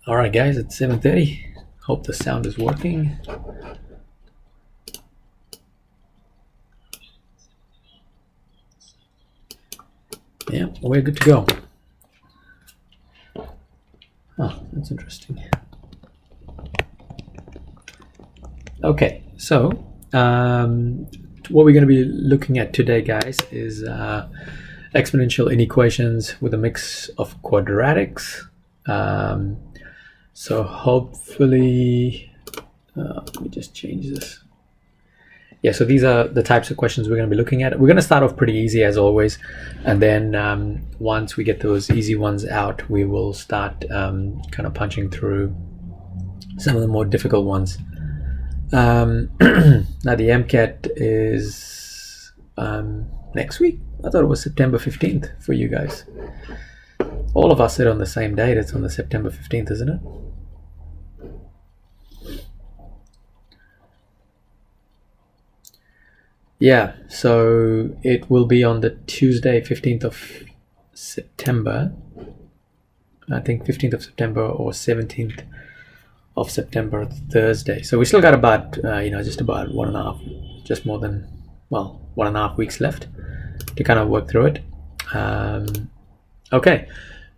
All right, guys, it's 7:30. Hope the sound is working. Yeah, we're good to go. Oh, that's interesting. Okay, so what we're going to be looking at today, guys, is exponential inequations with a mix of quadratics. So hopefully, let me just change this. Yeah, so these are the types of questions we're going to be looking at. We're going to start off pretty easy as always, and then once we get those easy ones out, we will start kind of punching through some of the more difficult ones. Now the MCAT is next week. I thought it was September 15th for you guys. All of us sit on the same date. It's on the September 15th, isn't it? Yeah, so it will be on the Tuesday, 15th of September. I think 15th of September or 17th of September, Thursday. So we still got about, just about 1.5 weeks left to kind of work through it. Okay,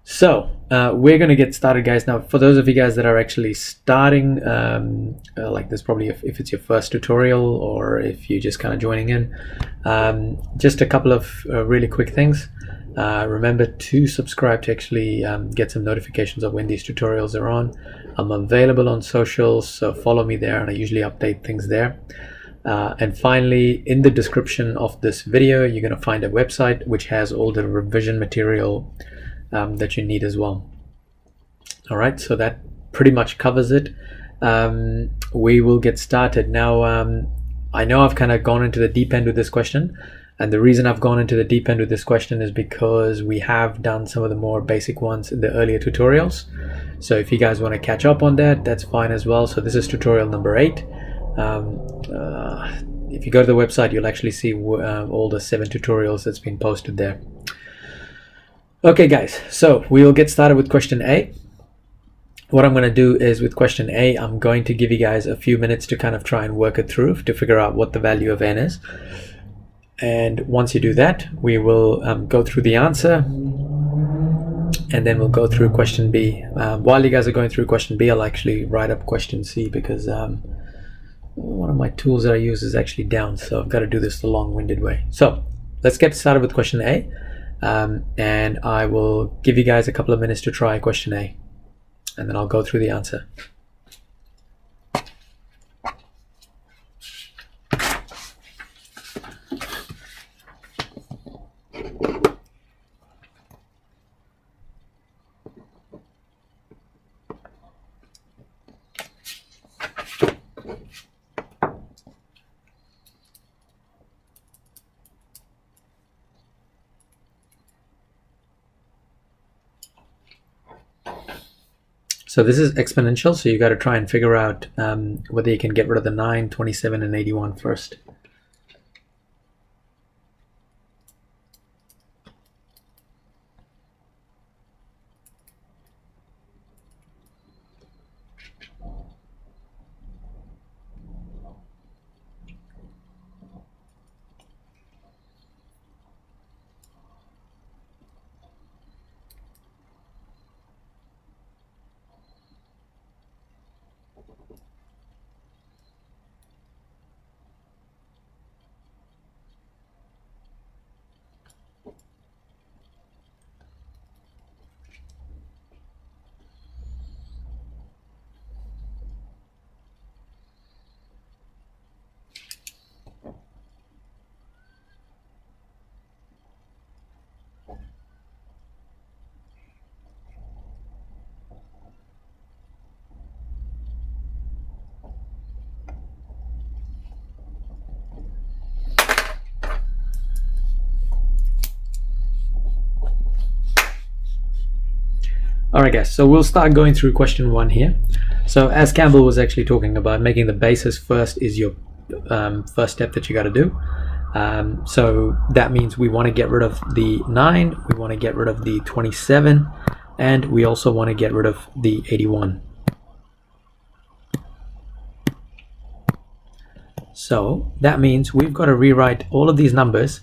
so we're going to get started, guys. Now, for those of you guys that are actually starting, like this, probably if it's your first tutorial or if you're just kind of joining in, just a couple of really quick things. Remember to subscribe to actually get some notifications of when these tutorials are on. I'm available on socials, so follow me there, and I usually update things there. And finally, in the description of this video, you're going to find a website which has all the revision material that you need as well. All right, so that pretty much covers it. We will get started now. I know I've kind of gone into the deep end with this question, and the reason I've gone into the deep end with this question is because we have done some of the more basic ones in the earlier tutorials. So if you guys want to catch up on that, that's fine as well. So this is tutorial number 8. If you go to the website, you'll actually see all the 7 tutorials that's been posted there. Okay, guys, so we'll get started with question A. What I'm going to do is with question A, I'm going to give you guys a few minutes to kind of try and work it through to figure out what the value of n is. And once you do that, we will go through the answer, and then we'll go through question B. While you guys are going through question B, I'll actually write up question C because one of my tools that I use is actually down, so I've got to do this the long-winded way. So let's get started with question A, and I will give you guys a couple of minutes to try question A, and then I'll go through the answer. So this is exponential, so you got to try and figure out whether you can get rid of the 9, 27, and 81 first. Alright guys, so we'll start going through question 1 here. So as Campbell was actually talking about, making the basis first is your first step that you got to do. So that means we want to get rid of the 9, we want to get rid of the 27, and we also want to get rid of the 81. So that means we've got to rewrite all of these numbers.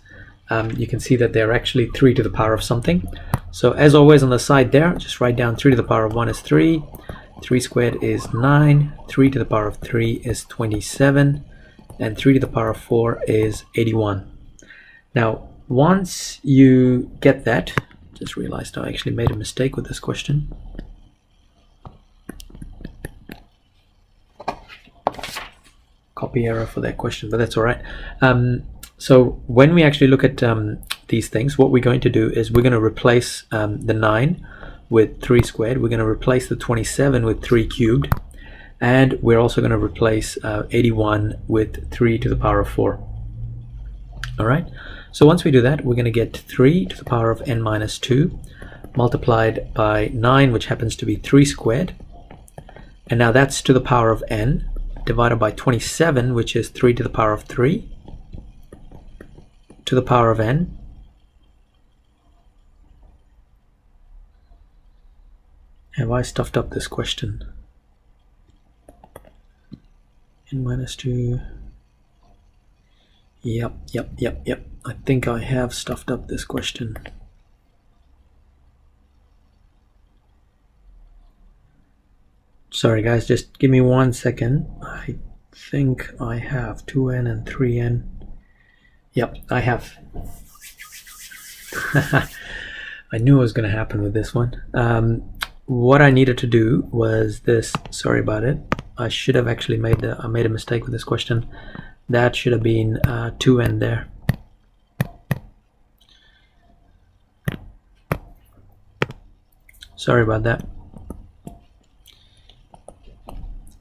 You can see that they're actually 3 to the power of something. So as always on the side there, just write down 3 to the power of 1 is 3, 3 squared is 9, 3 to the power of 3 is 27, and 3 to the power of 4 is 81. Now, once you get that, just realized I actually made a mistake with this question. Copy error for that question, but that's all right. So when we actually look at these things, what we're going to do is we're going to replace the 9 with 3 squared. We're going to replace the 27 with 3 cubed. And we're also going to replace 81 with 3 to the power of 4. All right. So once we do that, we're going to get 3 to the power of n minus 2 multiplied by 9, which happens to be 3 squared. And now that's to the power of n divided by 27, which is 3 to the power of 3 to the power of n. Have I stuffed up this question? N minus 2. Yep. I think I have stuffed up this question. Sorry guys, just give me 1 second. I think I have 2n and 3n. Yep, I have. I knew it was going to happen with this one. What I needed to do was this. Sorry about it. I should have actually made a mistake with this question. That should have been 2n there. Sorry about that.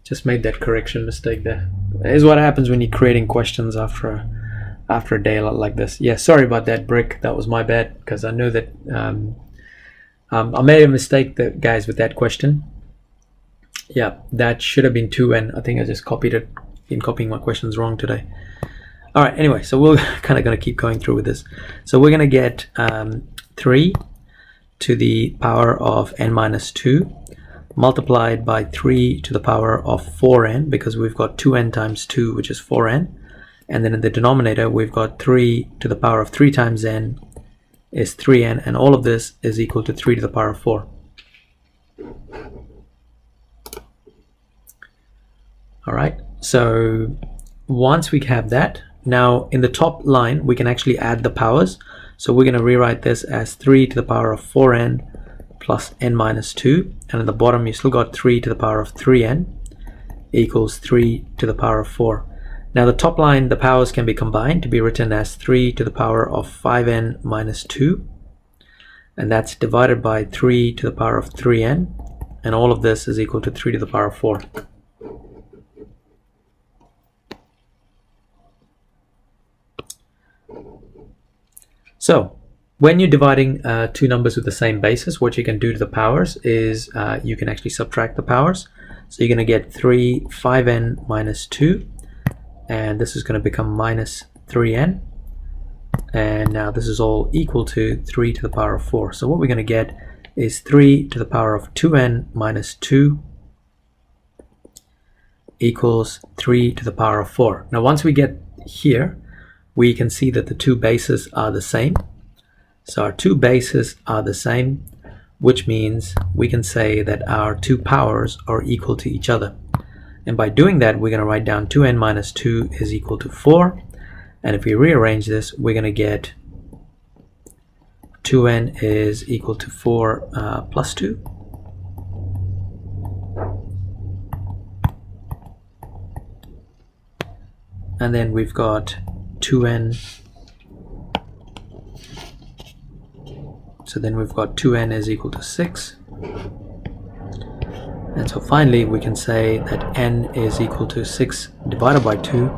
Just made that correction mistake there. Is what happens when you're creating questions after a day like this. Yeah, sorry about that, Brick. That was my bad, because I know that I made a mistake, guys, with that question. Yeah, that should have been 2n. I think I just copied it. Been copying my questions wrong today. All right, anyway, so we're kind of going to keep going through with this. So we're going to get 3 to the power of n minus 2 multiplied by 3 to the power of 4n, because we've got 2n times 2, which is 4n. And then in the denominator, we've got 3 to the power of 3 times n is 3n, and all of this is equal to 3 to the power of 4. All right, so once we have that, now in the top line, we can actually add the powers. So we're going to rewrite this as 3 to the power of 4n plus n minus 2. And at the bottom, you still got 3 to the power of 3n equals 3 to the power of 4. Now the top line, the powers can be combined to be written as 3 to the power of 5n minus 2. And that's divided by 3 to the power of 3n. And all of this is equal to 3 to the power of 4. So When you're dividing two numbers with the same basis, what you can do to the powers is you can actually subtract the powers. So you're going to get 5n minus 2, and this is going to become minus 3n. And now this is all equal to 3 to the power of 4. So what we're going to get is 3 to the power of 2n minus 2 equals 3 to the power of 4. Now once we get here, we can see that the two bases are the same. So our two bases are the same, which means we can say that our two powers are equal to each other. And by doing that, we're going to write down 2n minus 2 is equal to 4. And if we rearrange this, we're going to get 2n is equal to 4 plus 2. And then we've got 2n. So then we've got 2n is equal to 6. And so finally we can say that n is equal to 6 divided by 2,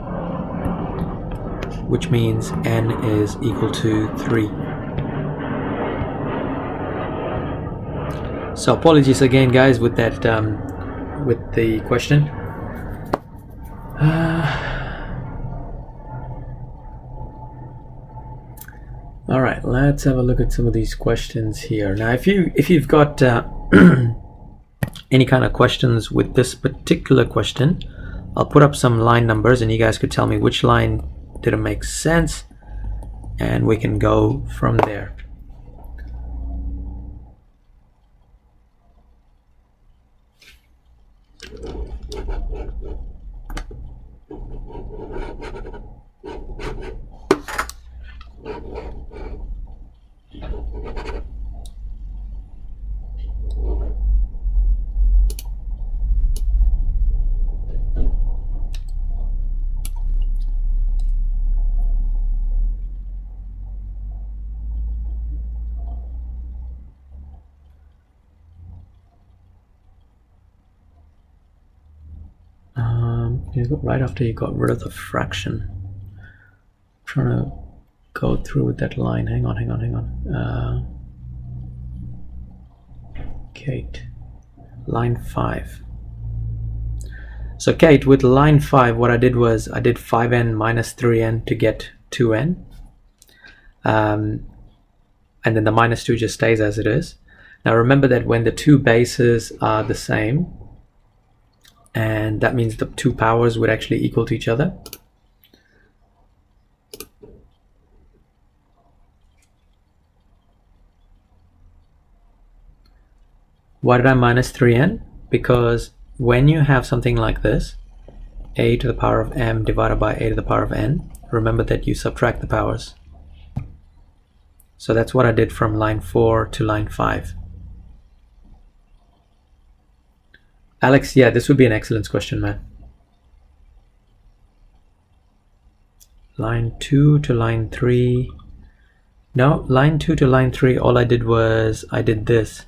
which means n is equal to 3. So apologies again guys with that with the question. All right, let's have a look at some of these questions here. Now, if you've got any kind of questions with this particular question, I'll put up some line numbers, and you guys could tell me which line didn't make sense, and we can go from there. Right after you got rid of the fraction. I'm trying to go through with that line. Hang on. Kate, line 5. So Kate, with line 5, what I did was I did 5n minus 3n to get 2n. And then the minus 2 just stays as it is. Now remember that when the two bases are the same, and that means the two powers would actually equal to each other. Why did I minus 3n? Because when you have something like this, a to the power of m divided by a to the power of n, remember that you subtract the powers. So that's what I did from line 4 to line 5. Alex, yeah, this would be an excellent question, man. Line 2 to line 3. No, line 2 to line 3, all I did was I did this.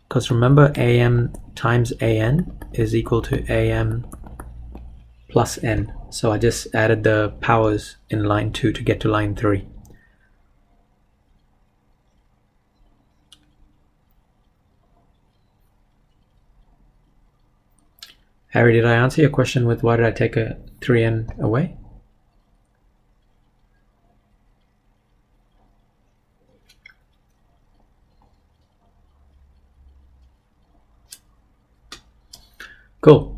Because remember, am times an is equal to am plus n. So I just added the powers in line 2 to get to line 3. Harry, did I answer your question with why did I take a 3n away? Cool.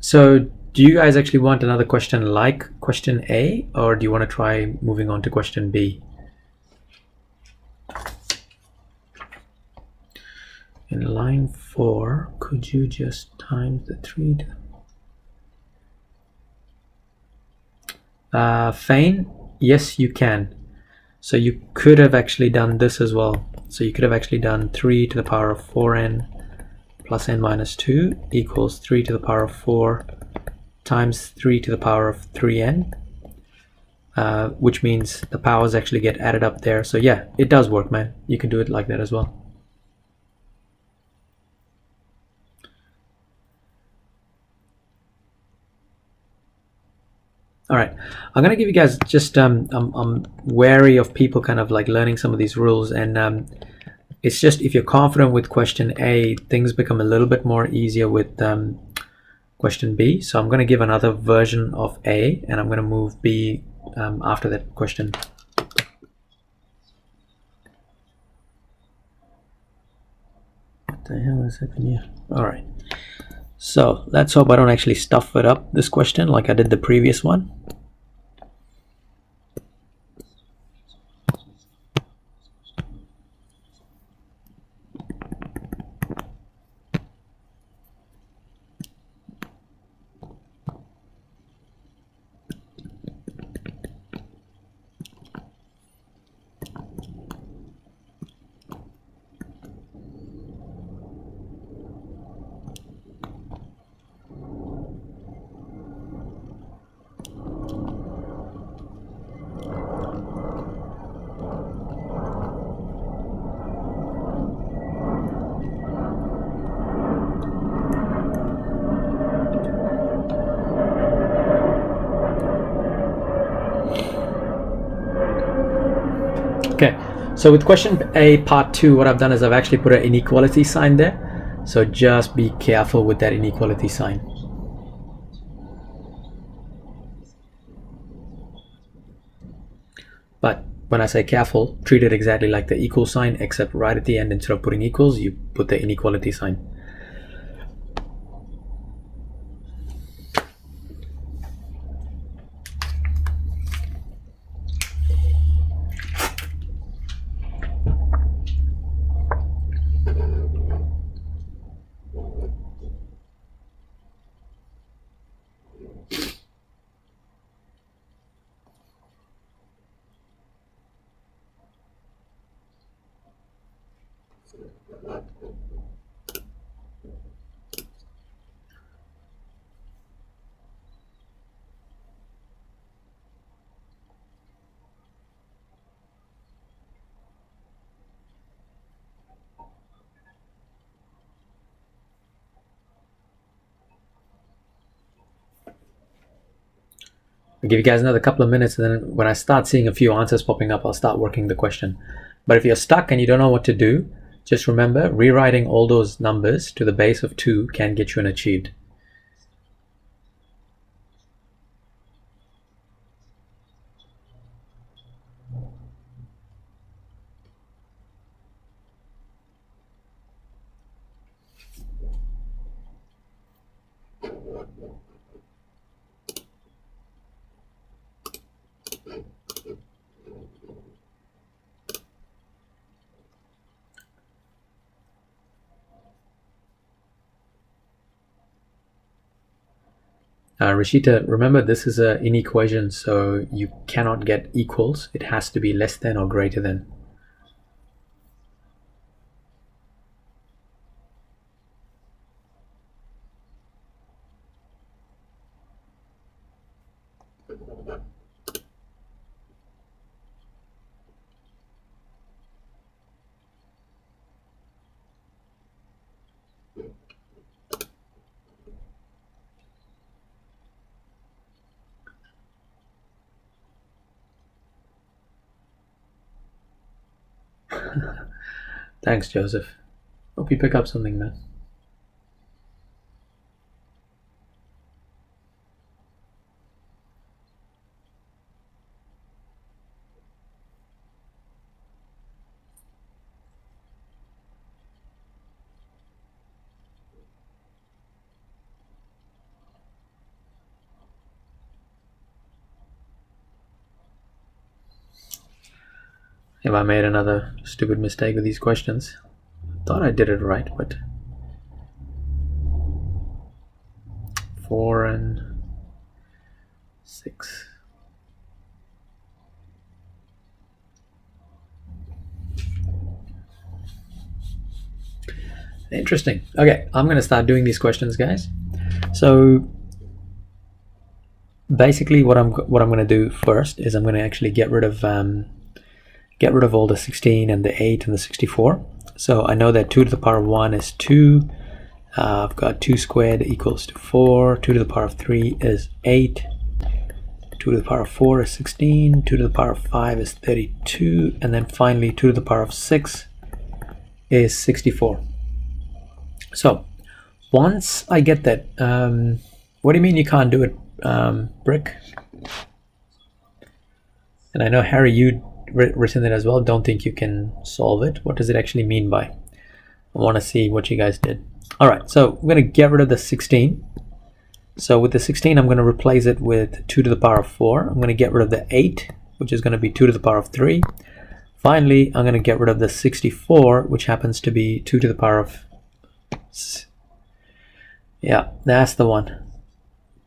So do you guys actually want another question like question A, or do you want to try moving on to question B? In line 4, could you just times the 3 to... Fane, yes you can. So you could have actually done this as well. So you could have actually done 3 to the power of 4n plus n minus 2 equals 3 to the power of 4 times 3 to the power of 3n, which means the powers actually get added up there. So yeah, it does work, man. You can do it like that as well. All right, I'm gonna give you guys just I'm wary of people kind of like learning some of these rules, and it's just if you're confident with question A, things become a little bit more easier with question B. So I'm gonna give another version of A, and I'm gonna move B after that question. What the hell is happening here? All right. So let's hope I don't actually stuff it up, this question, like I did the previous one. Okay, so with question A part 2, what I've done is I've actually put an inequality sign there. So just be careful with that inequality sign. But when I say careful, treat it exactly like the equal sign, except right at the end, instead of putting equals, you put the inequality sign. I'll give you guys another couple of minutes, and then when I start seeing a few answers popping up, I'll start working the question. But if you're stuck and you don't know what to do, just remember, rewriting all those numbers to the base of 2 can get you an achieved. Rishita, remember this is an inequation, so you cannot get equals. It has to be less than or greater than. Thanks, Joseph. Hope you pick up something, man. Have I made another stupid mistake with these questions? Thought I did it right, but 4 and 6. Interesting. Okay, I'm going to start doing these questions, guys. So basically, what I'm going to do first is I'm going to actually get rid of all the 16 and the 8 and the 64. So I know that 2 to the power of 1 is 2. I've got 2 squared equals to 4. 2 to the power of 3 is 8. 2 to the power of 4 is 16, 2 to the power of 5 is 32, and then finally 2 to the power of 6 is 64. So once I get that, what do you mean you can't do it, Brick? And I know, Harry, you'd written it as well. Don't think you can solve it. What does it actually mean by? I want to see what you guys did. All right, so I'm going to get rid of the 16. So with the 16, I'm going to replace it with 2 to the power of 4. I'm going to get rid of the 8, which is going to be 2 to the power of 3. Finally, I'm going to get rid of the 64, which happens to be 2 to the power of... Yeah, that's the one.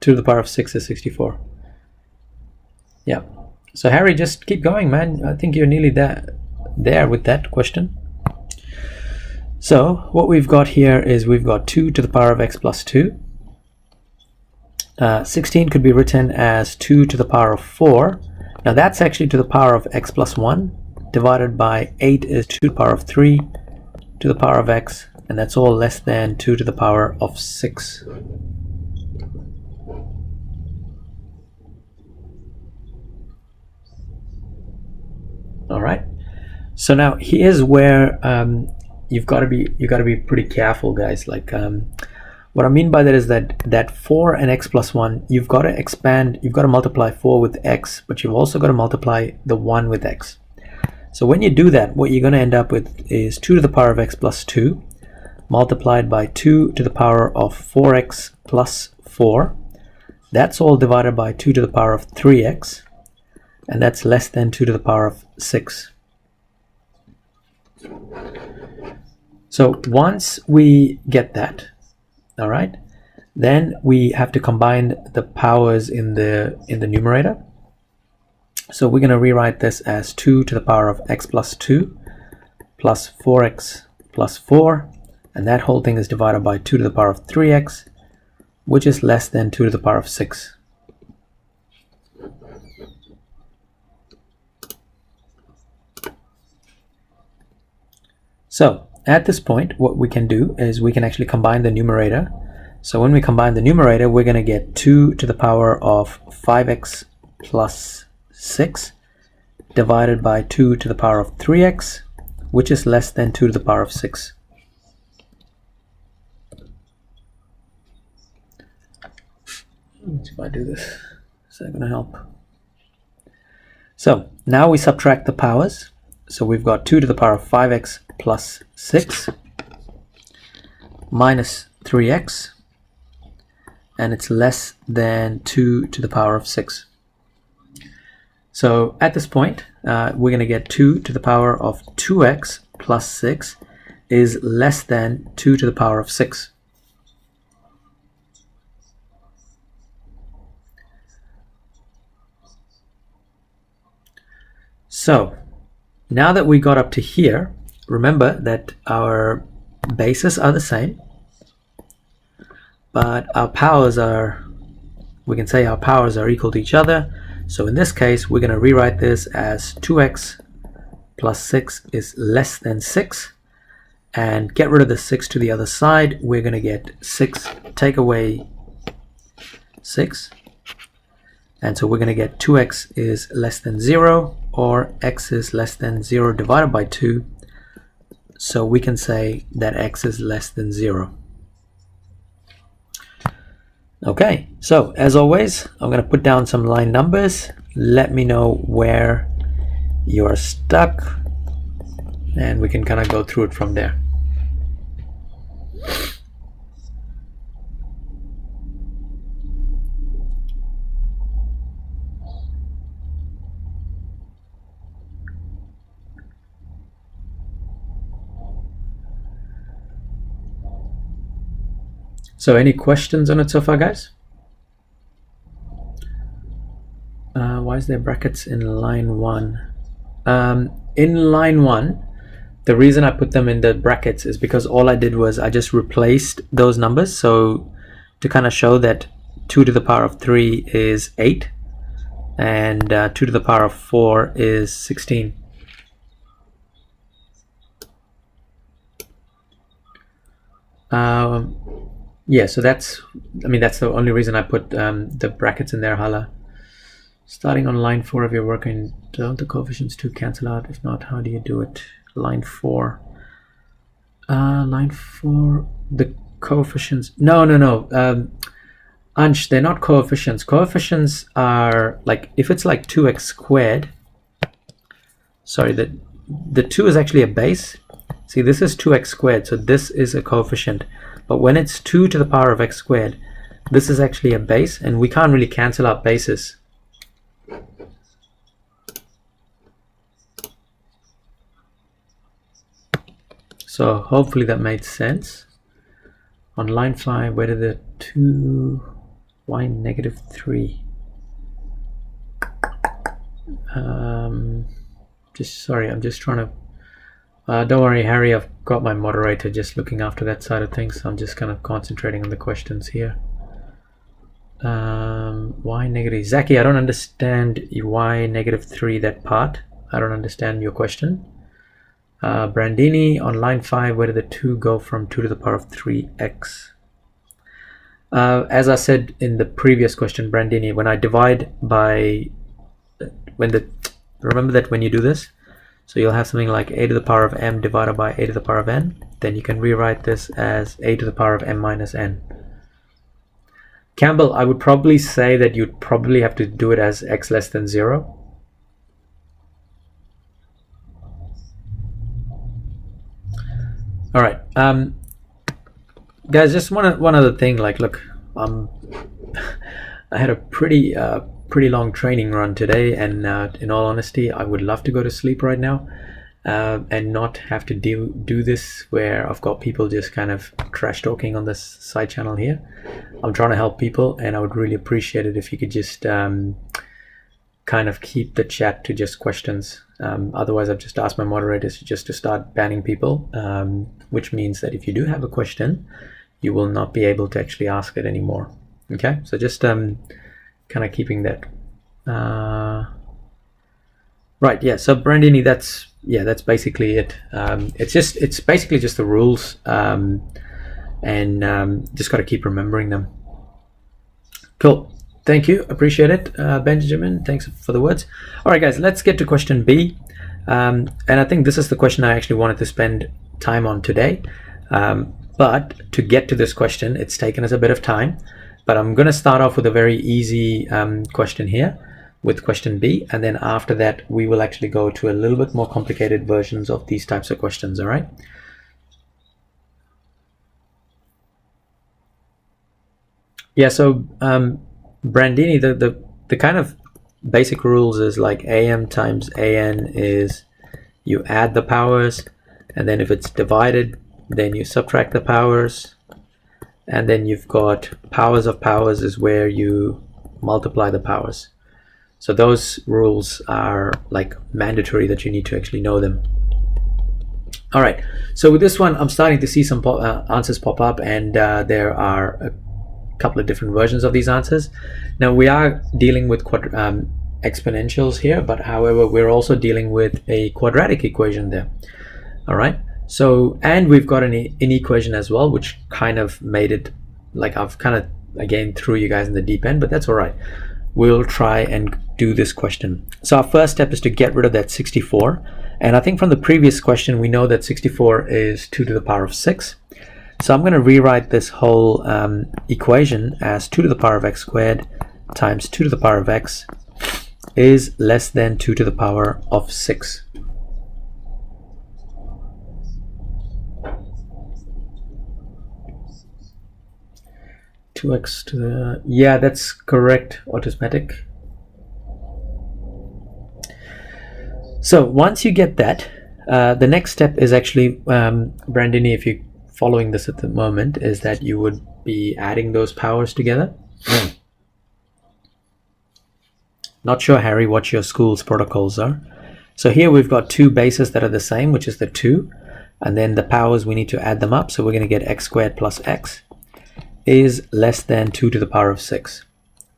2 to the power of 6 is 64. Yeah. So Harry, just keep going, man. I think you're nearly there with that question. So what we've got here is we've got 2 to the power of x plus 2. 16 could be written as 2 to the power of 4. Now that's actually to the power of x plus 1 divided by 8 is 2 to the power of 3 to the power of x, and that's all less than 2 to the power of 6. All right. So now here's where you've got to be pretty careful, guys. Like what I mean by that is that 4 and x plus 1, you've got to expand, you've got to multiply 4 with x, but you've also got to multiply the 1 with x. So when you do that, what you're going to end up with is 2 to the power of x plus 2 multiplied by 2 to the power of 4x plus 4. That's all divided by 2 to the power of 3x, and that's less than 2 to the power of 6. So once we get that, all right, then we have to combine the powers in the numerator. So we're going to rewrite this as 2 to the power of x plus 2 plus 4x plus 4, and that whole thing is divided by 2 to the power of 3x, which is less than 2 to the power of 6. So at this point, what we can do is we can actually combine the numerator. So when we combine the numerator, we're going to get 2 to the power of 5x plus 6 divided by 2 to the power of 3x, which is less than 2 to the power of 6. Let's see if I do this. Is that going to help? So now we subtract the powers. So we've got 2 to the power of 5x plus 6 minus 3x, and it's less than 2 to the power of 6. So at this point, we're going to get 2 to the power of 2x plus 6 is less than 2 to the power of 6. So now that we got up to here, remember that our bases are the same, but our powers are, we can say our powers are equal to each other. So in this case, we're going to rewrite this as 2x plus 6 is less than 6, and get rid of the 6 to the other side. We're going to get 6, take away 6, and so we're going to get 2x is less than 0, or x is less than 0 divided by 2. So we can say that x is less than 0. Okay, so as always, I'm going to put down some line numbers. Let me know where you're stuck, and we can kind of go through it from there. So any questions on it so far, guys? Why is there brackets in line 1? In line 1, the reason I put them in the brackets is because all I did was I just replaced those numbers. So to kind of show that 2 to the power of 3 is 8, and 2 to the power of 4 is 16. Yeah, so that's, I mean, that's the only reason I put the brackets in there, Hala. Starting on line 4 of your working, don't the coefficients 2 cancel out? If not, how do you do it? Line 4. Line 4, the coefficients. No. Ansh, they're not coefficients. Coefficients are like, if it's like 2x squared, sorry, the 2 is actually a base. See, this is 2x squared, so this is a coefficient. But when it's 2 to the power of x squared, this is actually a base, and we can't really cancel out bases. So hopefully that made sense. On line 5, where did the 2 y negative 3? Sorry, I'm just trying to. Don't worry, Harry. I've got my moderator just looking after that side of things. So I'm just kind of concentrating on the questions here. Y negative. Zaki, I don't understand y negative 3, that part. I don't understand your question. Brandini, on line 5, where did the 2 go from 2 to the power of 3x? As I said in the previous question, Brandini, when I divide by, remember that when you do this, so you'll have something like a to the power of m divided by a to the power of n, then you can rewrite this as a to the power of m minus n. Campbell, I would probably say that you'd probably have to do it as x less than 0. All right, guys, just one other thing. Like, look, I had a pretty long training run today, and in all honesty, I would love to go to sleep right now and not have to do this where I've got people just kind of trash talking on this side channel here. I'm trying to help people, and I would really appreciate it if you could just kind of keep the chat to just questions. Otherwise, I've just asked my moderators just to start banning people, which means that if you do have a question, you will not be able to actually ask it anymore. Okay, so just kind of keeping that. Right, yeah. So Brandini, that's basically it. It's basically just the rules, and just got to keep remembering them. Cool. Thank you, appreciate it. Benjamin, thanks for the words. All right, guys, let's get to question B. And I think this is the question I actually wanted to spend time on today. But to get to this question, it's taken us a bit of time. But I'm going to start off with a very easy question here with question B. And then after that, we will actually go to a little bit more complicated versions of these types of questions, all right? Yeah, so Brandini, the kind of basic rules is like am times an is you add the powers, and then if it's divided, then you subtract the powers, and then you've got powers of powers is where you multiply the powers. So those rules are like mandatory that you need to actually know them. All right, so with this one, I'm starting to see some answers pop up, and there are a couple of different versions of these answers. Now we are dealing with exponentials here, but however we're also dealing with a quadratic equation there. All right, so and we've got an inequation as well, which kind of made it like I've kind of again threw you guys in the deep end, but that's all right. We'll try and do this question. So our first step is to get rid of that 64, and I think from the previous question we know that 64 is 2 to the power of 6. So I'm going to rewrite this whole equation as 2 to the power of x squared times 2 to the power of x is less than 2 to the power of 6. X to the, yeah, that's correct, automatic. So once you get that, the next step is actually, Brandini, if you're following this at the moment, is that you would be adding those powers together. Not sure, Harry, what your school's protocols are. So here we've got two bases that are the same, which is the 2, and then the powers, we need to add them up. So we're going to get x squared plus x is less than 2 to the power of 6.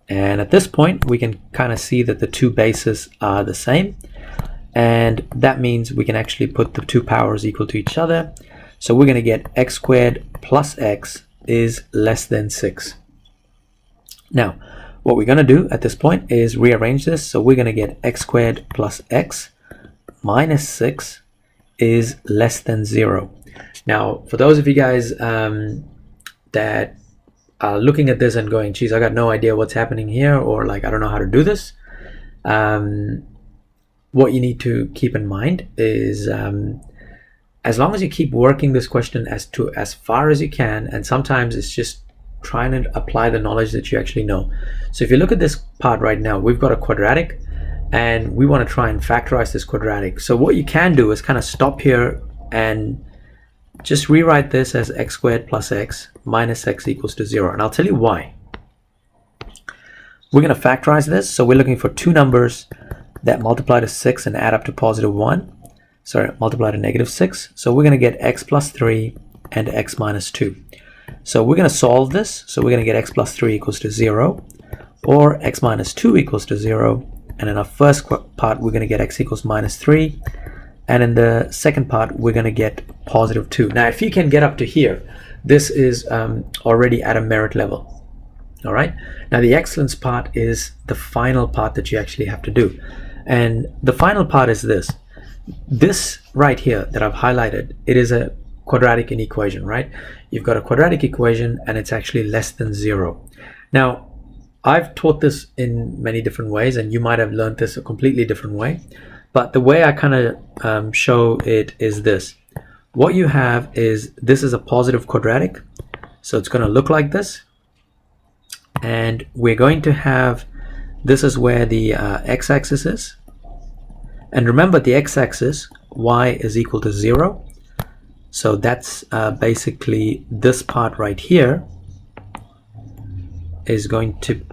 And at this point, we can kind of see that the two bases are the same. And that means we can actually put the two powers equal to each other. So we're going to get x squared plus x is less than 6. Now, what we're going to do at this point is rearrange this. So we're going to get x squared plus x minus 6 is less than 0. Now, for those of you guys that are looking at this and going, geez, I got no idea what's happening here, or like, I don't know how to do this. What you need to keep in mind is as long as you keep working this question as far as you can, and sometimes it's just trying to apply the knowledge that you actually know. So if you look at this part right now, we've got a quadratic and we want to try and factorize this quadratic. So what you can do is kind of stop here and just rewrite this as x squared plus x minus x equals to 0. And I'll tell you why. We're going to factorize this. So we're looking for two numbers that multiply to 6 and add up to positive 1. Sorry, multiply to negative 6. So we're going to get x plus 3 and x minus 2. So we're going to solve this. So we're going to get x plus 3 equals to 0, or x minus 2 equals to 0. And in our first part, we're going to get x equals minus 3. And in the second part, we're going to get positive 2. Now, if you can get up to here, this is already at a merit level. All right. Now, the excellence part is the final part that you actually have to do. And the final part is this. This right here that I've highlighted, it is a quadratic inequation, right? You've got a quadratic equation and it's actually less than 0. Now, I've taught this in many different ways, and you might have learned this a completely different way. But the way I kind of show it is this. What you have is, this is a positive quadratic. So it's going to look like this. And we're going to have, this is where the x-axis is. And remember, the x-axis, y is equal to 0. So that's basically this part right here is going to,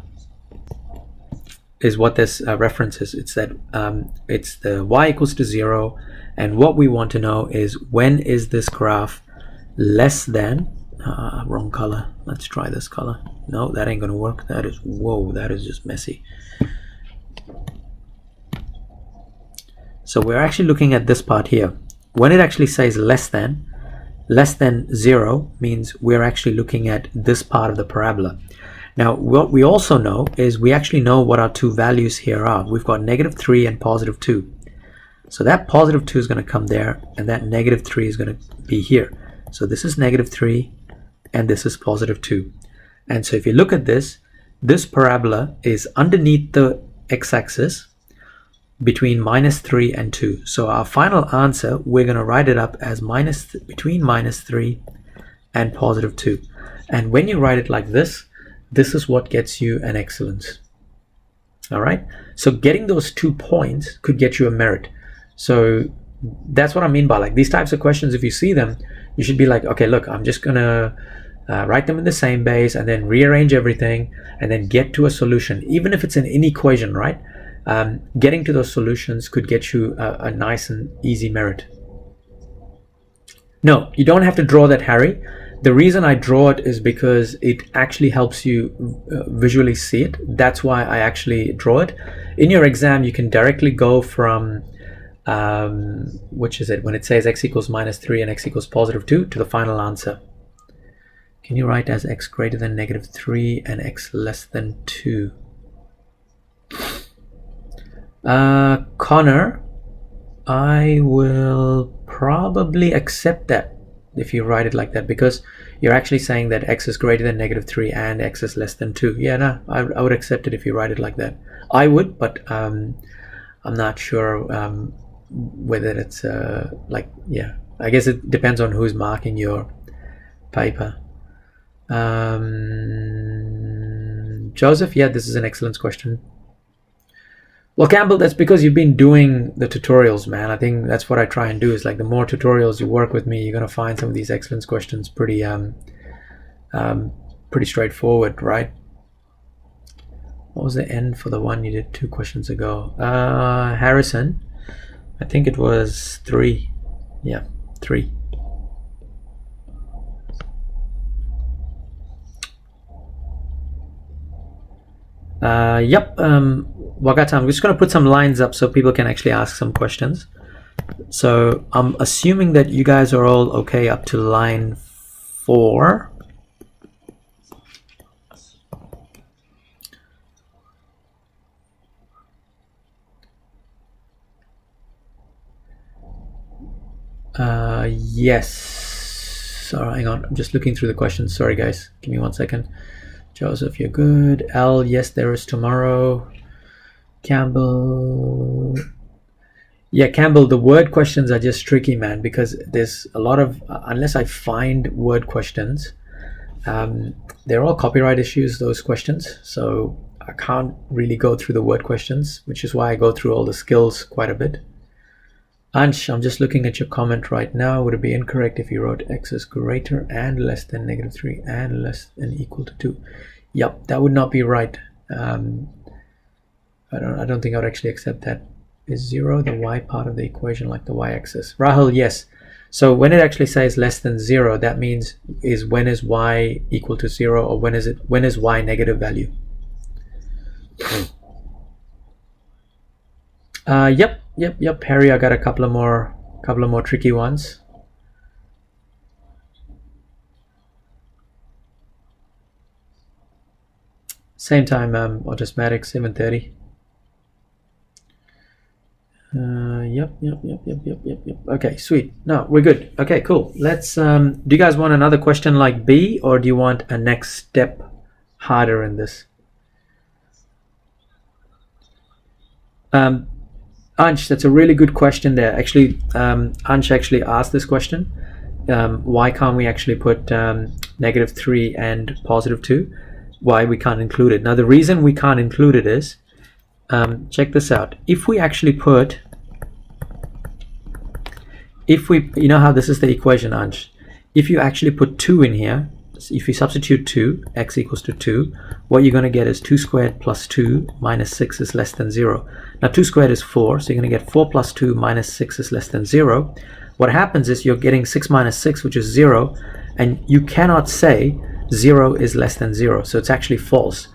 is what this references. It's that it's the y equals to 0, and what we want to know is, when is this graph less than wrong color, let's try this color. No, that ain't gonna work. That is, whoa, that is just messy. So we're actually looking at this part here. When it actually says less than 0 means we're actually looking at this part of the parabola. Now, what we also know is we actually know what our two values here are. We've got negative 3 and positive 2. So that positive 2 is going to come there, and that negative 3 is going to be here. So this is negative 3, and this is positive 2. And so if you look at this, this parabola is underneath the x-axis between minus 3 and 2. So our final answer, we're going to write it up as between minus 3 and positive 2. And when you write it like this, this is what gets you an excellence. All right. So getting those 2 points could get you a merit. So that's what I mean by, like, these types of questions. If you see them, you should be like, okay, look, I'm just gonna write them in the same base and then rearrange everything and then get to a solution. Even if it's an inequation, right? Getting to those solutions could get you a nice and easy merit. No, you don't have to draw that, Harry. The reason I draw it is because it actually helps you visually see it. That's why I actually draw it. In your exam, you can directly go from, which is it, when it says x equals minus 3 and x equals positive 2 to the final answer. Can you write as x greater than negative 3 and x less than 2? Connor, I will probably accept that if you write it like that, because you're actually saying that x is greater than negative 3 and x is less than 2. Yeah, no, I would accept it if you write it like that. I would, but I'm not sure whether it's like, yeah, I guess it depends on who's marking your paper. Joseph, yeah, this is an excellent question. Well, Campbell, that's because you've been doing the tutorials, man. I think that's what I try and do, is like, the more tutorials you work with me, you're going to find some of these excellence questions pretty pretty straightforward, right? What was the end for the one you did 2 questions ago? Harrison, I think it was 3. Yeah, 3. Yep. Wagata, I'm just going to put some lines up so people can actually ask some questions. So I'm assuming that you guys are all okay up to line 4. Yes. Sorry, hang on. I'm just looking through the questions. Sorry, guys. Give me 1 second. Joseph, you're good. L, yes, there is tomorrow. Campbell. Yeah, Campbell, the word questions are just tricky, man, because there's a lot of, unless I find word questions, they're all copyright issues, those questions. So I can't really go through the word questions, which is why I go through all the skills quite a bit. Ansh, I'm just looking at your comment right now. Would it be incorrect if you wrote x is greater and less than -3 and less than equal to 2? Yep, that would not be right. I don't think I would actually accept that. Is 0 the y part of the equation, like the y-axis? Rahul, yes. So when it actually says less than 0, that means when is y equal to 0, or when is y negative value? Yep, Harry, I got a couple of more tricky ones. Same time, or mathematics, 7:30. Yep. Okay, sweet. No, we're good. Okay, cool. Let's do you guys want another question like B, or do you want a next step harder in this? Ansh, that's a really good question there. Actually, Ansh actually asked this question. Why can't we actually put -3 and +2? Why we can't include it? Now, the reason we can't include it is, check this out. If we actually put, you know how this is the equation, Ansh. If you actually put 2 in here, if you substitute 2, x equals to 2, what you're going to get is 2 squared plus 2 minus 6 is less than 0. Now 2 squared is 4, so you're going to get 4 plus 2 minus 6 is less than 0. What happens is you're getting 6 minus 6, which is 0, and you cannot say 0 is less than 0, so it's actually false.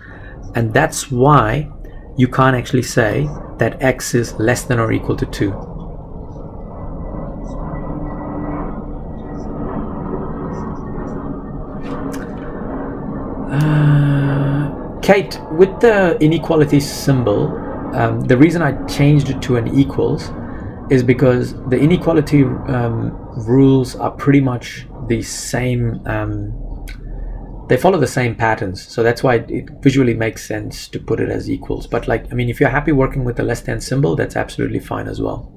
And that's why you can't actually say that x is less than or equal to 2. Kate, with the inequality symbol, the reason I changed it to an equals is because the inequality rules are pretty much the same. They follow the same patterns, so that's why it visually makes sense to put it as equals. But if you're happy working with the less than symbol, that's absolutely fine as well.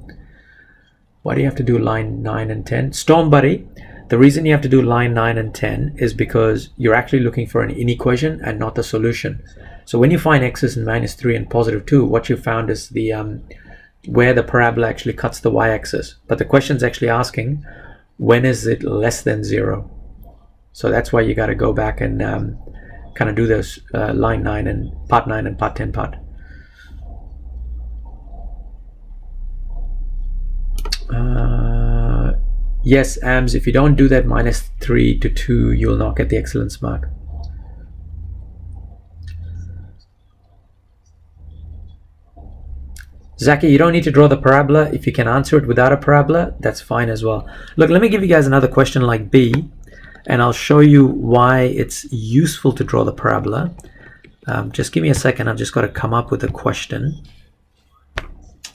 Why do you have to do line 9 and 10? Storm Buddy, the reason you have to do line 9 and 10 is because you're actually looking for an inequation and not the solution. So when you find x's and -3 and +2, what you found is the where the parabola actually cuts the y-axis. But the question's actually asking, when is it less than 0? So that's why you got to go back and kind of do this line 9 and part 9 and part 10 part. Yes, AMS, if you don't do that -3 to 2, you'll not get the excellence mark. Zaki, you don't need to draw the parabola. If you can answer it without a parabola, that's fine as well. Look, let me give you guys another question like B, and I'll show you why it's useful to draw the parabola. Just give me a second. I've just got to come up with a question.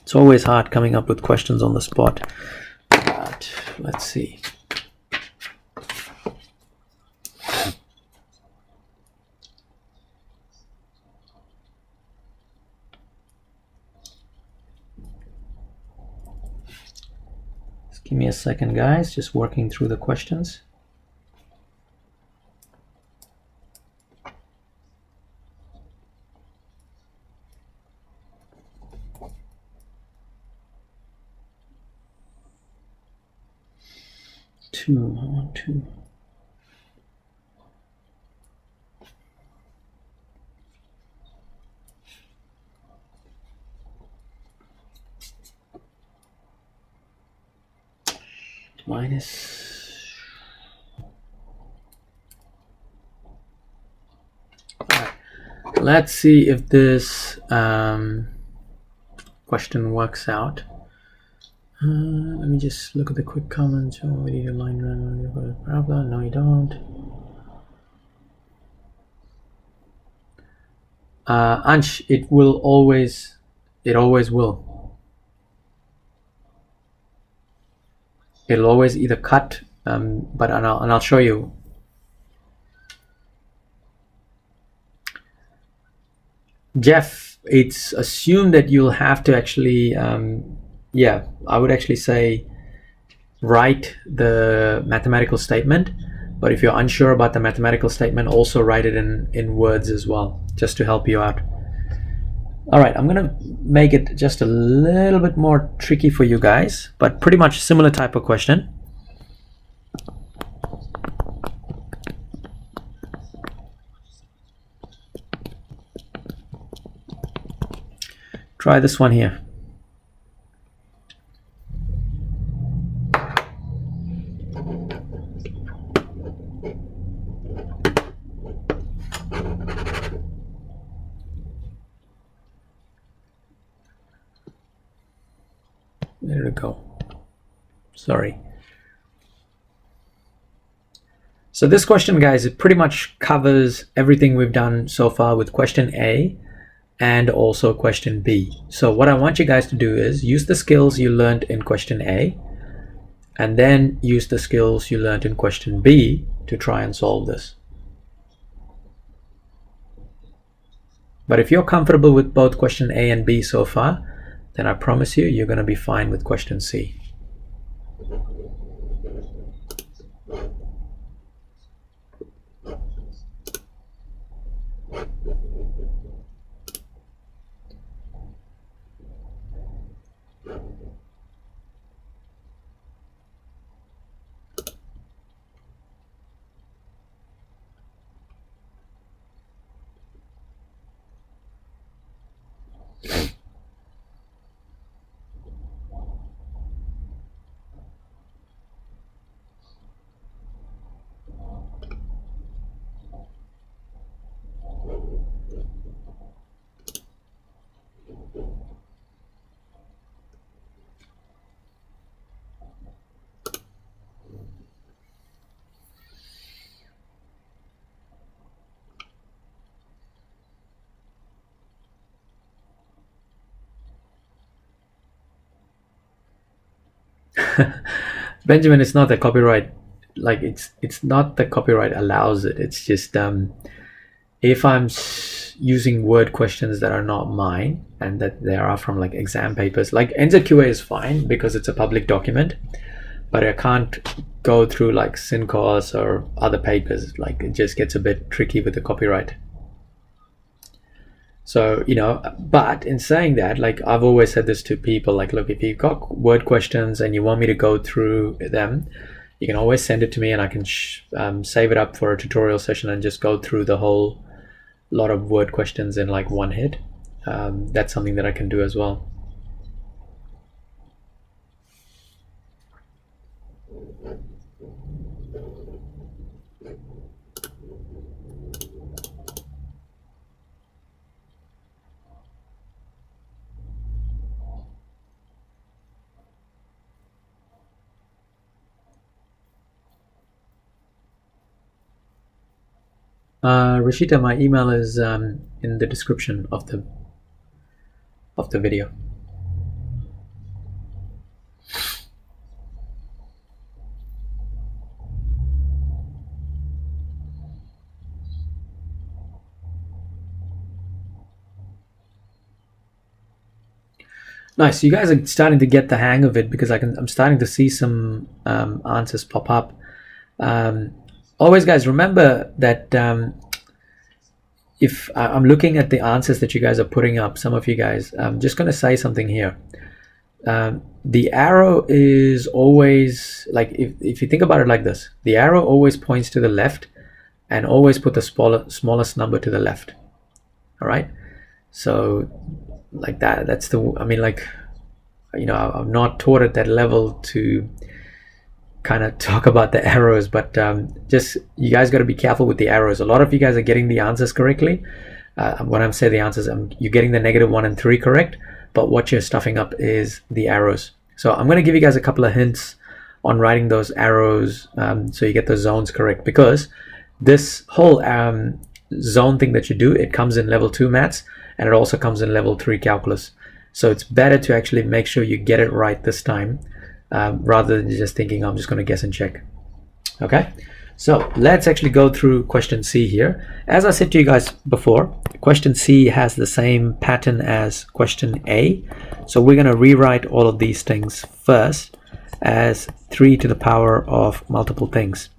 It's always hard coming up with questions on the spot. But let's see. Just give me a second, guys. Just working through the questions. I want two. Minus. All right. Let's see if this question works out. Let me just look at the quick comments. Oh, we need a line run. Parabola. No, you don't. Ansh, it always will. it'll always either cut, but and I'll show you. Jeff, it's assumed that you'll have to actually, yeah, I would actually say write the mathematical statement, but if you're unsure about the mathematical statement, also write it in words as well, just to help you out. All right, I'm gonna make it just a little bit more tricky for you guys, but pretty much similar type of question. Try this one here. There we go. Sorry. So this question, guys, it pretty much covers everything we've done so far with question A and also question B. So what I want you guys to do is use the skills you learned in question A and then use the skills you learned in question B to try and solve this. But if you're comfortable with both question A and B so far, then I promise you, you're going to be fine with question C. Benjamin, it's not the copyright, like it's not the copyright allows it. It's just if I'm using word questions that are not mine and that they are from like exam papers, like NCEA is fine because it's a public document, but I can't go through like Syncos or other papers. Like it just gets a bit tricky with the copyright. So, you know, but in saying that, like I've always said this to people, like, look, if you've got word questions and you want me to go through them, you can always send it to me and I can save it up for a tutorial session and just go through the whole lot of word questions in like one hit. That's something that I can do as well. Rashita, my email is in the description of the video. Nice. You guys are starting to get the hang of it because I'm starting to see some answers pop up. Always, guys, remember that if I'm looking at the answers that you guys are putting up, some of you guys, I'm just going to say something here. The arrow is always, like, if you think about it like this, the arrow always points to the left and always put the smallest number to the left. All right. So like that's the, I mean, like, you know, I'm not taught at that level to kind of talk about the arrows, but just you guys got to be careful with the arrows. A lot of you guys are getting the answers correctly. When I'm saying the answers, you're getting the -1 and 3 correct, but what you're stuffing up is the arrows. So I'm going to give you guys a couple of hints on writing those arrows so you get the zones correct, because this whole zone thing that you do, it comes in level 2 maths and it also comes in level 3 calculus. So it's better to actually make sure you get it right this time rather than just thinking I'm just going to guess and check. Okay, so let's actually go through question C here. As I said to you guys before, question C has the same pattern as question A. So we're going to rewrite all of these things first as 3 to the power of multiple things.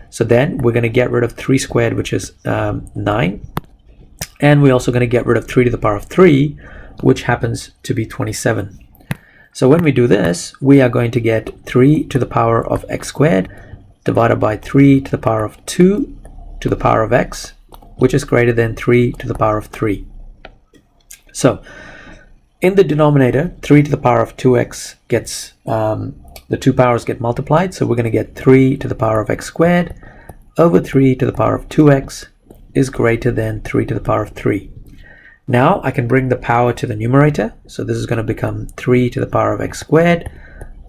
So then we're going to get rid of 3 squared, which is 9. And we're also going to get rid of 3 to the power of 3, which happens to be 27. So when we do this, we are going to get 3 to the power of x squared divided by 3 to the power of 2 to the power of x, which is greater than 3 to the power of 3. So in the denominator, 3 to the power of 2x gets, the two powers get multiplied. So we're going to get 3 to the power of x squared over 3 to the power of 2x is greater than 3 to the power of 3. Now I can bring the power to the numerator. So this is going to become 3 to the power of x squared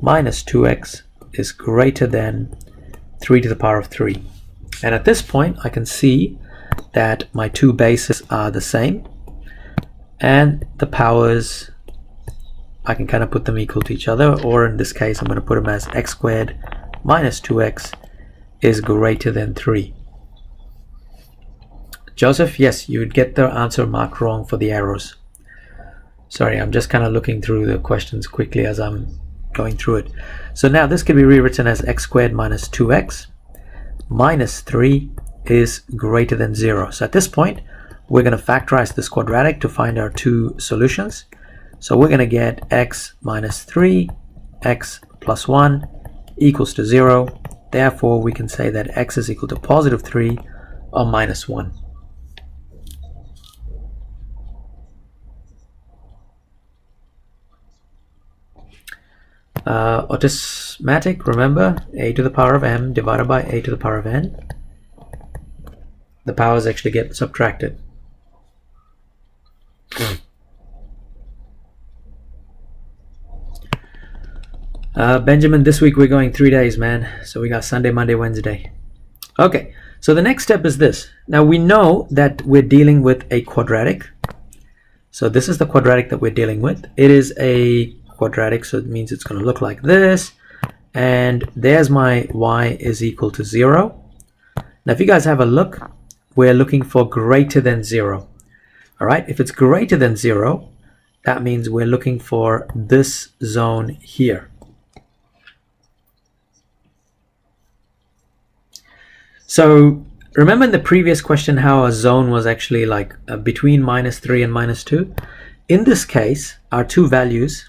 minus 2x is greater than 3 to the power of 3. And at this point, I can see that my two bases are the same. And the powers, I can kind of put them equal to each other. Or in this case, I'm going to put them as x squared minus 2x is greater than 3. Joseph, yes, you would get the answer marked wrong for the arrows. Sorry, I'm just kind of looking through the questions quickly as I'm going through it. So now this can be rewritten as x squared minus 2x minus 3 is greater than 0. So at this point, we're going to factorize this quadratic to find our two solutions. So we're going to get x minus 3, x plus 1 equals to 0. Therefore, we can say that x is equal to positive 3 or minus 1. Automatic, remember, a to the power of m divided by a to the power of n. The powers actually get subtracted. Benjamin, this week we're going 3 days, man. So we got Sunday, Monday, Wednesday. Okay, so the next step is this. Now we know that we're dealing with a quadratic. So this is the quadratic that we're dealing with. It is a quadratic, so it means it's going to look like this. And there's my y is equal to 0. Now if you guys have a look, we're looking for greater than 0. All right, if it's greater than 0, that means we're looking for this zone here. So remember in the previous question how a zone was actually like between minus 3 and minus 2? In this case, our two values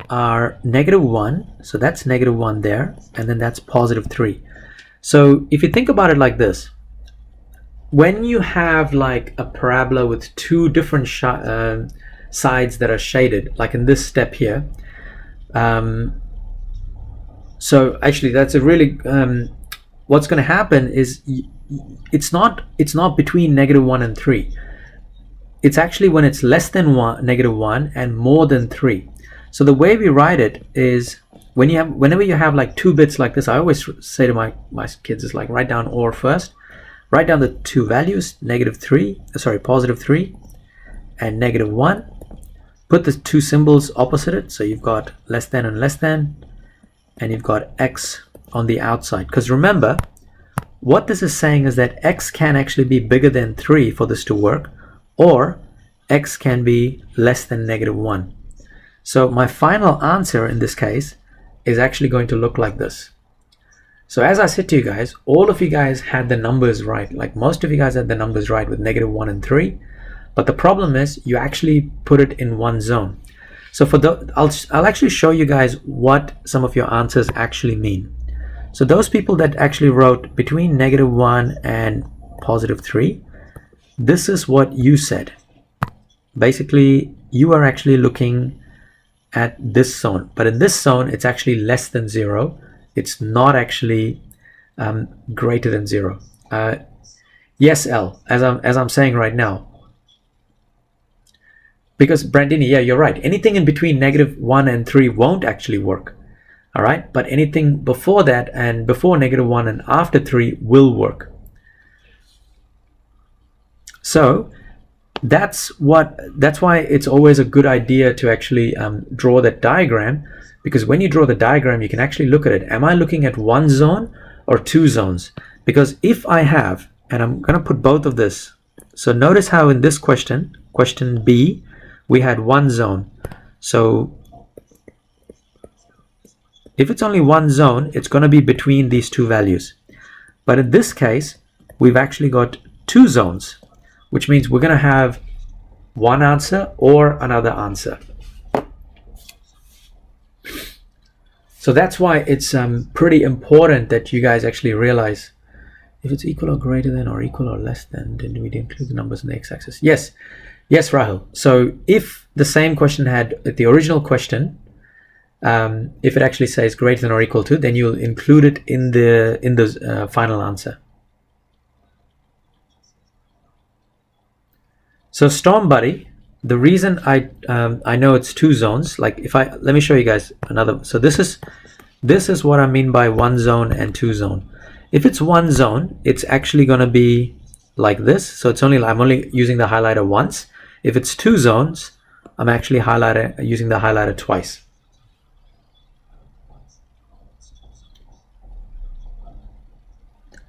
are negative 1, so that's negative 1 there, and then that's positive 3. So if you think about it like this, when you have like a parabola with two different sides that are shaded, like in this step here, so actually that's a really what's going to happen is it's not between negative 1 and 3. It's actually when it's less than negative 1 and more than 3. So the way we write it is whenever you have like two bits like this, I always say to my kids is like write down or first. Write down the two values, positive 3 and negative 1. Put the two symbols opposite it. So you've got less than and less than, and you've got x on the outside. Because remember, what this is saying is that x can actually be bigger than 3 for this to work, or x can be less than negative 1. So my final answer in this case is actually going to look like this. So as I said to you guys, all of you guys had the numbers right. Like most of you guys had the numbers right with negative 1 and 3. But the problem is you actually put it in one zone. So for I'll actually show you guys what some of your answers actually mean. So those people that actually wrote between negative 1 and positive 3, this is what you said. Basically, you are actually looking at this zone. But in this zone, it's actually less than 0. It's not actually greater than 0. Yes, L, as I'm saying right now. Because Brandini, yeah, you're right. Anything in between negative 1 and 3 won't actually work. All right, but anything before that and before negative 1 and after 3 will work. So that's why it's always a good idea to actually draw that diagram, because when you draw the diagram, you can actually look at it. Am I looking at one zone or two zones? Because if I have, and I'm going to put both of this, so notice how in this question, question B, we had one zone. So if it's only one zone, it's going to be between these two values. But in this case, we've actually got two zones, which means we're going to have one answer or another answer. So that's why it's pretty important that you guys actually realize if it's equal or greater than or equal or less than, then do we include the numbers in the x-axis? Yes, yes, Rahul. So if the same question had the original question, if it actually says greater than or equal to, then you'll include it in the final answer. So Storm Buddy, the reason I know it's two zones, like if let me show you guys another. So this is what I mean by one zone and two zone. If it's one zone, it's actually going to be like this. So it's I'm only using the highlighter once. If it's two zones, I'm actually using the highlighter twice.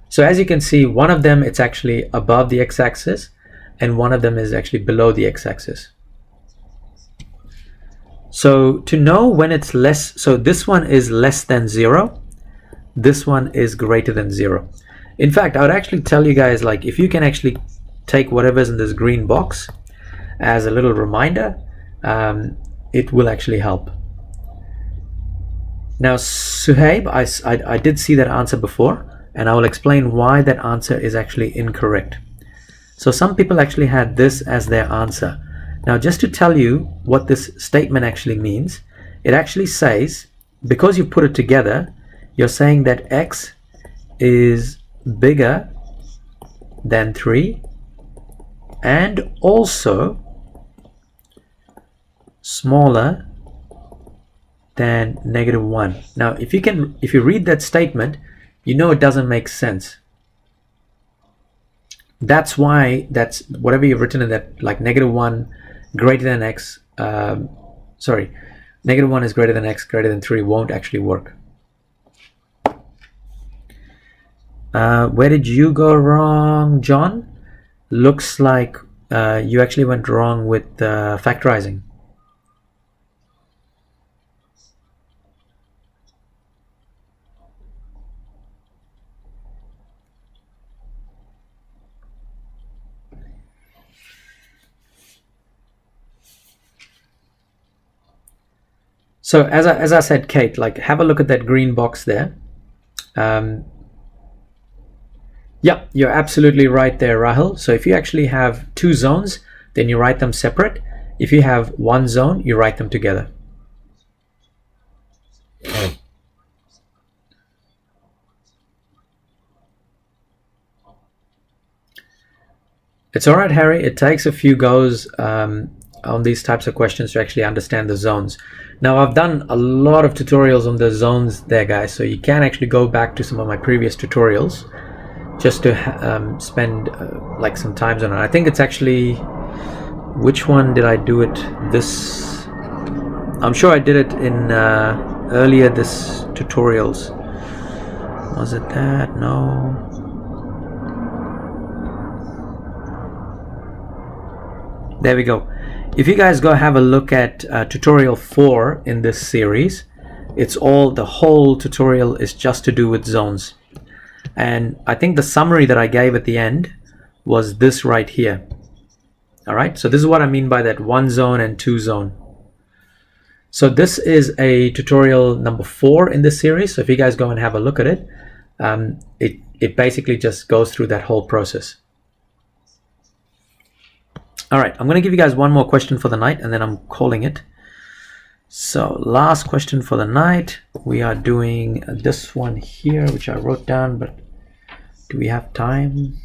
So as you can see, one of them, it's actually above the x-axis, and one of them is actually below the x-axis. So to know when it's less, so this one is less than 0, this one is greater than 0. In fact, I would actually tell you guys, like, if you can actually take whatever's in this green box as a little reminder, it will actually help. Now, Suhaib, I did see that answer before, and I will explain why that answer is actually incorrect. So some people actually had this as their answer. Now, just to tell you what this statement actually means, it actually says, because you put it together, you're saying that x is bigger than 3 and also smaller than -1. Now, if you read that statement, you know it doesn't make sense. That's why that's whatever you've written in that, like -1 greater than x, sorry, -1 is greater than x greater than 3 won't actually work. Where did you go wrong, John? Looks like you actually went wrong with factorizing. So as I said, Kate, like, have a look at that green box there. Yeah, you're absolutely right there, Rahul. So if you actually have two zones, then you write them separate. If you have one zone, you write them together. It's all right, Harry. It takes a few goes on these types of questions to actually understand the zones. Now, I've done a lot of tutorials on the zones there, guys, so you can actually go back to some of my previous tutorials just to spend like some time on it. I think it's actually, which one did I do it? This, I'm sure I did it in earlier this tutorials. Was it that? No. There we go. If you guys go have a look at tutorial 4 in this series, it's all, the whole tutorial is just to do with zones. And I think the summary that I gave at the end was this right here. All right, so this is what I mean by that one zone and two zone. So this is a tutorial number 4 in this series. So if you guys go and have a look at it, it basically just goes through that whole process. All right, I'm going to give you guys one more question for the night, and then I'm calling it. So last question for the night. We are doing this one here, which I wrote down, but do we have time?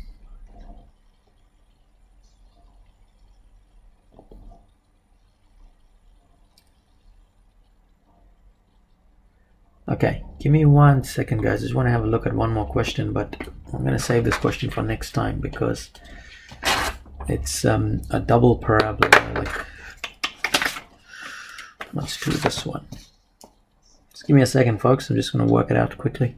Okay, give me 1 second, guys. I just want to have a look at one more question, but I'm going to save this question for next time because it's a double parabola. Like, let's do this one. Just give me a second, folks. I'm just going to work it out quickly.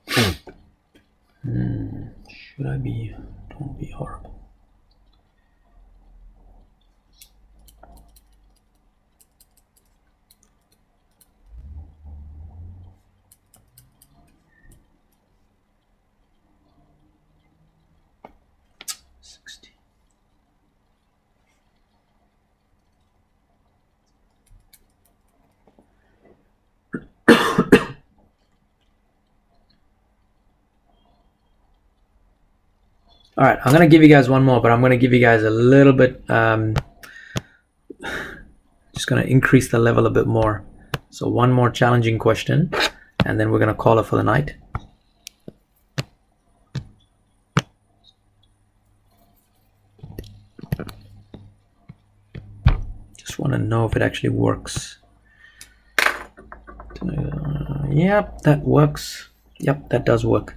Should I be? Don't be horrible. All right, I'm going to give you guys one more, but I'm going to give you guys a little bit, just going to increase the level a bit more. So one more challenging question, and then we're going to call it for the night. Just want to know if it actually works. Yep, that works. Yep, that does work.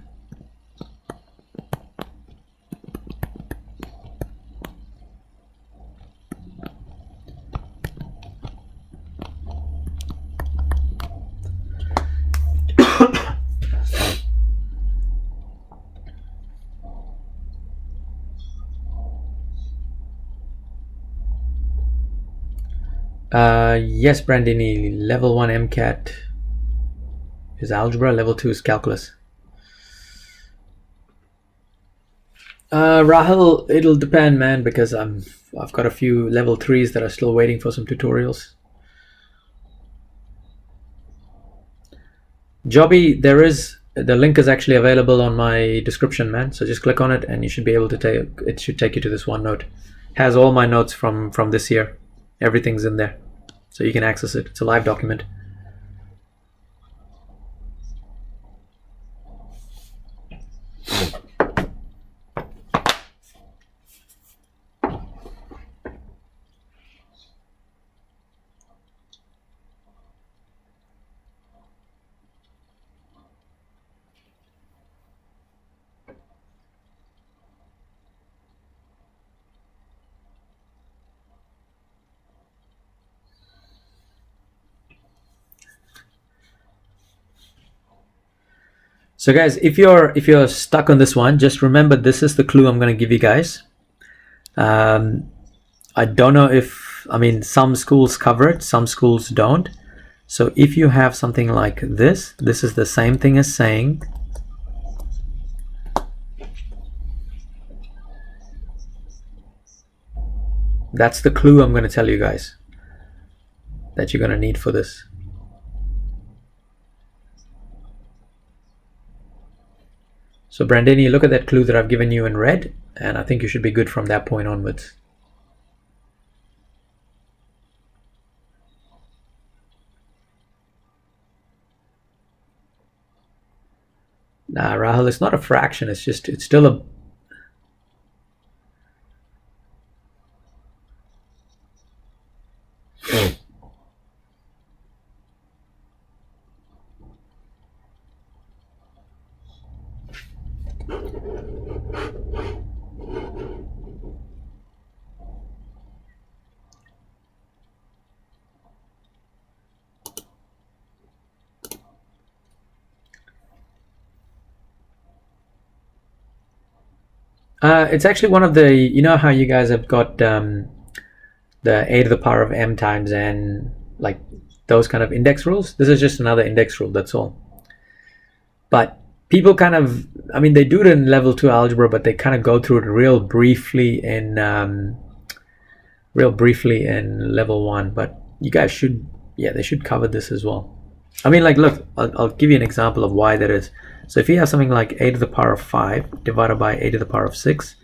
Yes, Brandini, level 1 MCAT is algebra, level 2 is calculus. Rahul, it'll depend, man, because I've got a few level 3s that are still waiting for some tutorials. Jobby, the link is actually available on my description, man. So just click on it and you should be able to it should take you to this OneNote. Has all my notes from this year. Everything's in there. So you can access it. It's a live document. So guys, if you're stuck on this one, just remember this is the clue I'm going to give you guys. I don't know if, some schools cover it, some schools don't. So if you have something like this is the same thing as saying that's the clue I'm going to tell you guys that you're going to need for this. So Brandini, look at that clue that I've given you in red, and I think you should be good from that point onwards. Nah, Rahul, it's not a fraction, it's still a... It's actually one of the, you know how you guys have got the a to the power of m times n, like those kind of index rules. This is just another index rule, that's all. But people kind of, they do it in level 2 algebra, but they kind of go through it real briefly in level 1. But you guys should, they should cover this as well. Look, I'll give you an example of why that is. So if you have something like a to the power of 5 divided by a to the power of 6,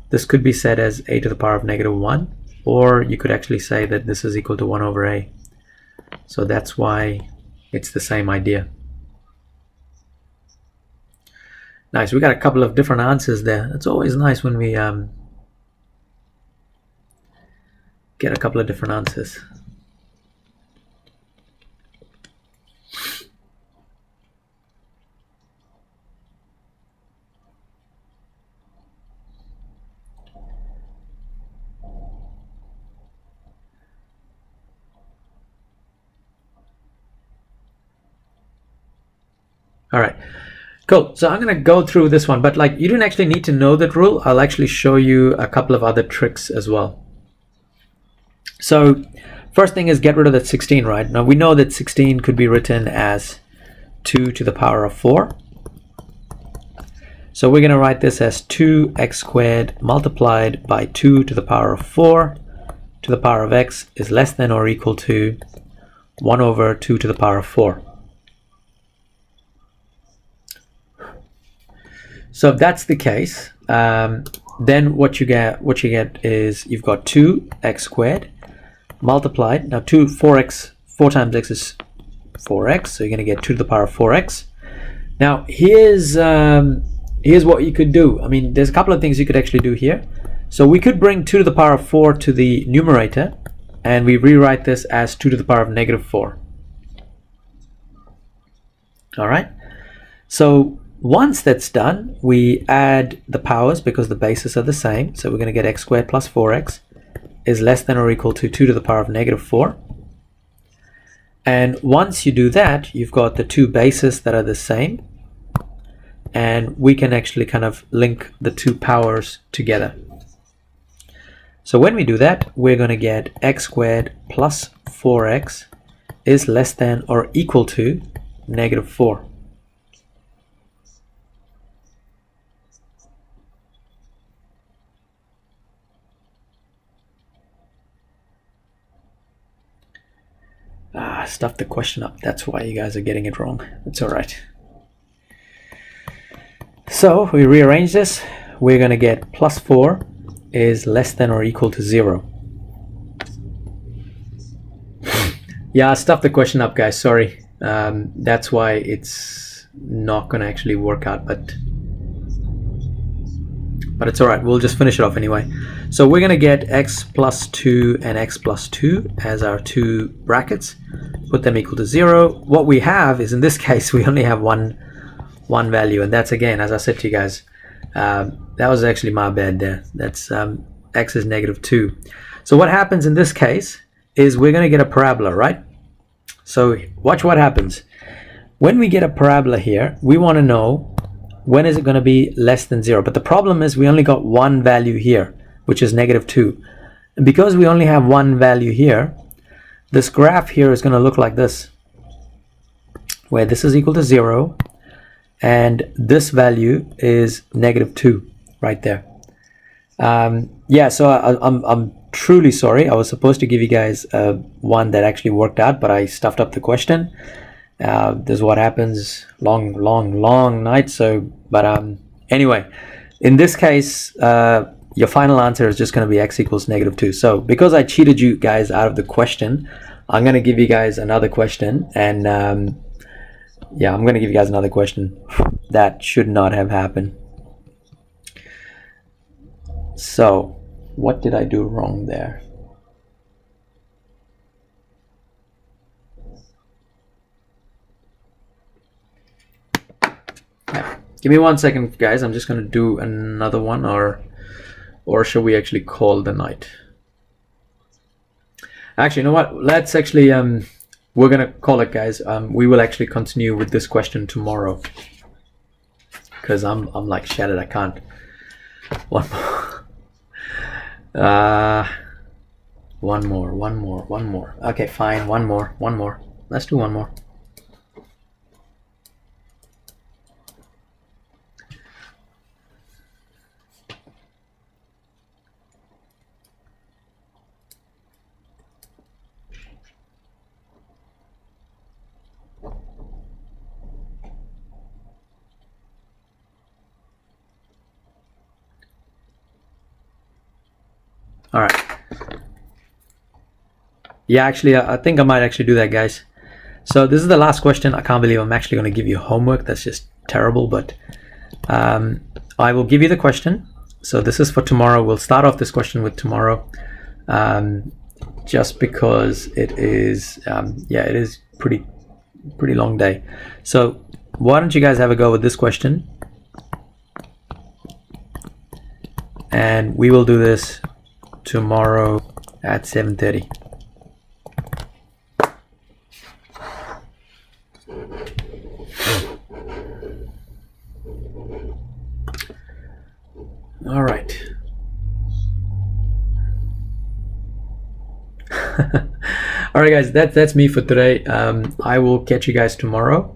this could be said as a to the power of -1, or you could actually say that this is equal to 1 over a. So that's why it's the same idea. Nice, we got a couple of different answers there. It's always nice when we get a couple of different answers. All right, cool. So I'm going to go through this one, but like you don't actually need to know that rule. I'll actually show you a couple of other tricks as well. So first thing is get rid of that 16, right? Now we know that 16 could be written as 2 to the power of 4. So we're going to write this as 2x squared multiplied by 2 to the power of 4 to the power of x is less than or equal to 1 over 2 to the power of 4. So if that's the case, then what you get is you've got 2x squared multiplied. Now 4 times x is 4x, so you're going to get 2 to the power of 4x. Now here's what you could do. I mean, there's a couple of things you could actually do here. So we could bring 2 to the power of 4 to the numerator, and we rewrite this as 2 to the power of negative 4. All right. So once that's done, we add the powers because the bases are the same. So we're going to get x squared plus 4x is less than or equal to 2 to the power of negative 4. And once you do that, you've got the two bases that are the same. And we can actually kind of link the two powers together. So when we do that, we're going to get x squared plus 4x is less than or equal to negative 4. I stuffed the question up. That's why you guys are getting it wrong. It's all right. So we rearrange this. We're going to get plus 4 is less than or equal to 0. Yeah, I stuffed the question up, guys. Sorry. That's why it's not going to actually work out, but it's all right. We'll just finish it off anyway. So we're going to get x plus 2 and x plus 2 as our two brackets. Put them equal to 0. What we have is, in this case, we only have one value, and that's, again, as I said to you guys, that was actually my bad there. That's x is negative 2. So what happens in this case is we're going to get a parabola, right? So watch what happens. When we get a parabola here, we want to know when is it going to be less than 0. But the problem is we only got one value here, which is negative 2. And because we only have one value here, this graph here is going to look like this, where this is equal to 0, and this value is negative 2 right there. Yeah, so I'm truly sorry. I was supposed to give you guys one that actually worked out, but I stuffed up the question. This is what happens. Long night. So, but anyway, in this case, your final answer is just going to be x equals negative 2. So because I cheated you guys out of the question, I'm going to give you guys another question, and yeah, I'm going to give you guys another question. That should not have happened. So what did I do wrong there? Yeah. Give me 1 second, guys. I'm just going to do another one, or should we actually call the night? Actually, you know what? Let's actually we're gonna call it, guys. We will actually continue with this question tomorrow, because I'm like shattered. I can't. One more. Okay, fine. One more. Let's do one more. All right. Yeah, actually, I think I might actually do that, guys. So this is the last question. I can't believe I'm actually going to give you homework. That's just terrible, but I will give you the question. So this is for tomorrow. We'll start off this question with tomorrow, just because it is, yeah, it is pretty long day. So why don't you guys have a go with this question, and we will do this tomorrow at 7:30. All right, guys, that's me for today. I will catch you guys tomorrow.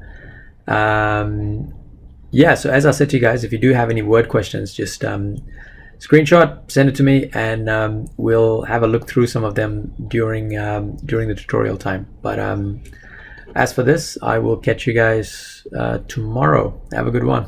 Yeah, so as I said to you guys, if you do have any word questions, just screenshot, send it to me, and we'll have a look through some of them during the tutorial time. But as for this, I will catch you guys tomorrow. Have a good one.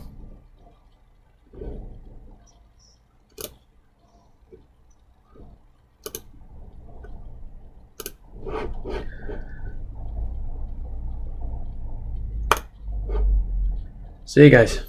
See you guys.